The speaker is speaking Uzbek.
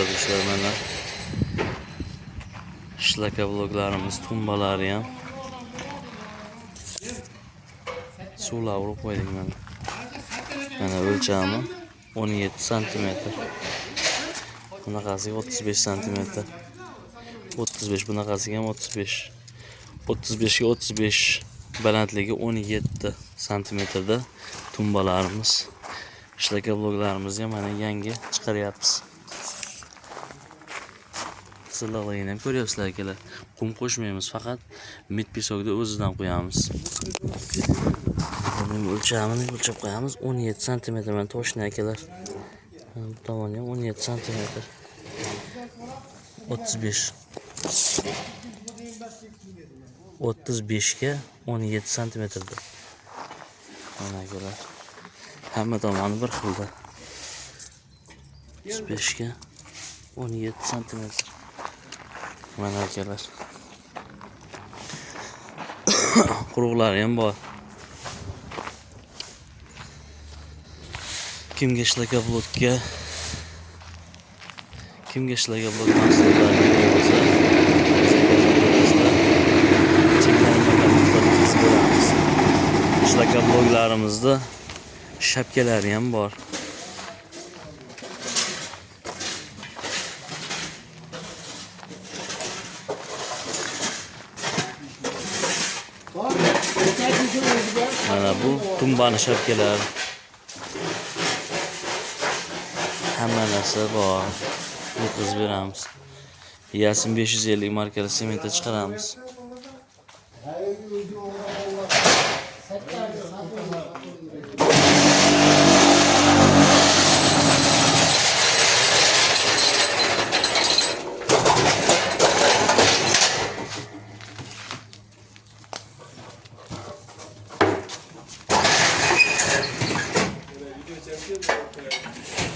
kuzatuvchilar mana shlaka bloklarimiz, tumbalari ham suvlar urib qo'ydik mana. Mana o'lchami 17 sm. Bunaqasiga 35 sm. 35, bunaqasiga ham 35. 35 ga 35, balandligi 17 sm da tumbalarimiz. Shlaka bloklarimizni ham mana yangi chiqaryapmiz. Silliqligini ham ko'ryapsizlar akalar. Qum qo'shmaymiz, faqat mit pesokni o'zidan qo'yamiz. Buning o'lchamini o'lchab qo'yamiz. 17 sm mana toshni akalar. Bu tomoni ham 17 sm. 35. 35 ga 17 sm da. Mana akalar. Hamma tomoni bir xilda. 35 ga 17 sm. Mana akalar. Quruqlari ham bor. Kimga shlaka blokga mahsulotlari bo'lsa, shlaka bloklarimizda shapkalari ham bor. Mana bu tumbani shapkalari. Hamma narsa bor. Yetkazib beramiz. Yasin 550 markali sementda chiqaramiz.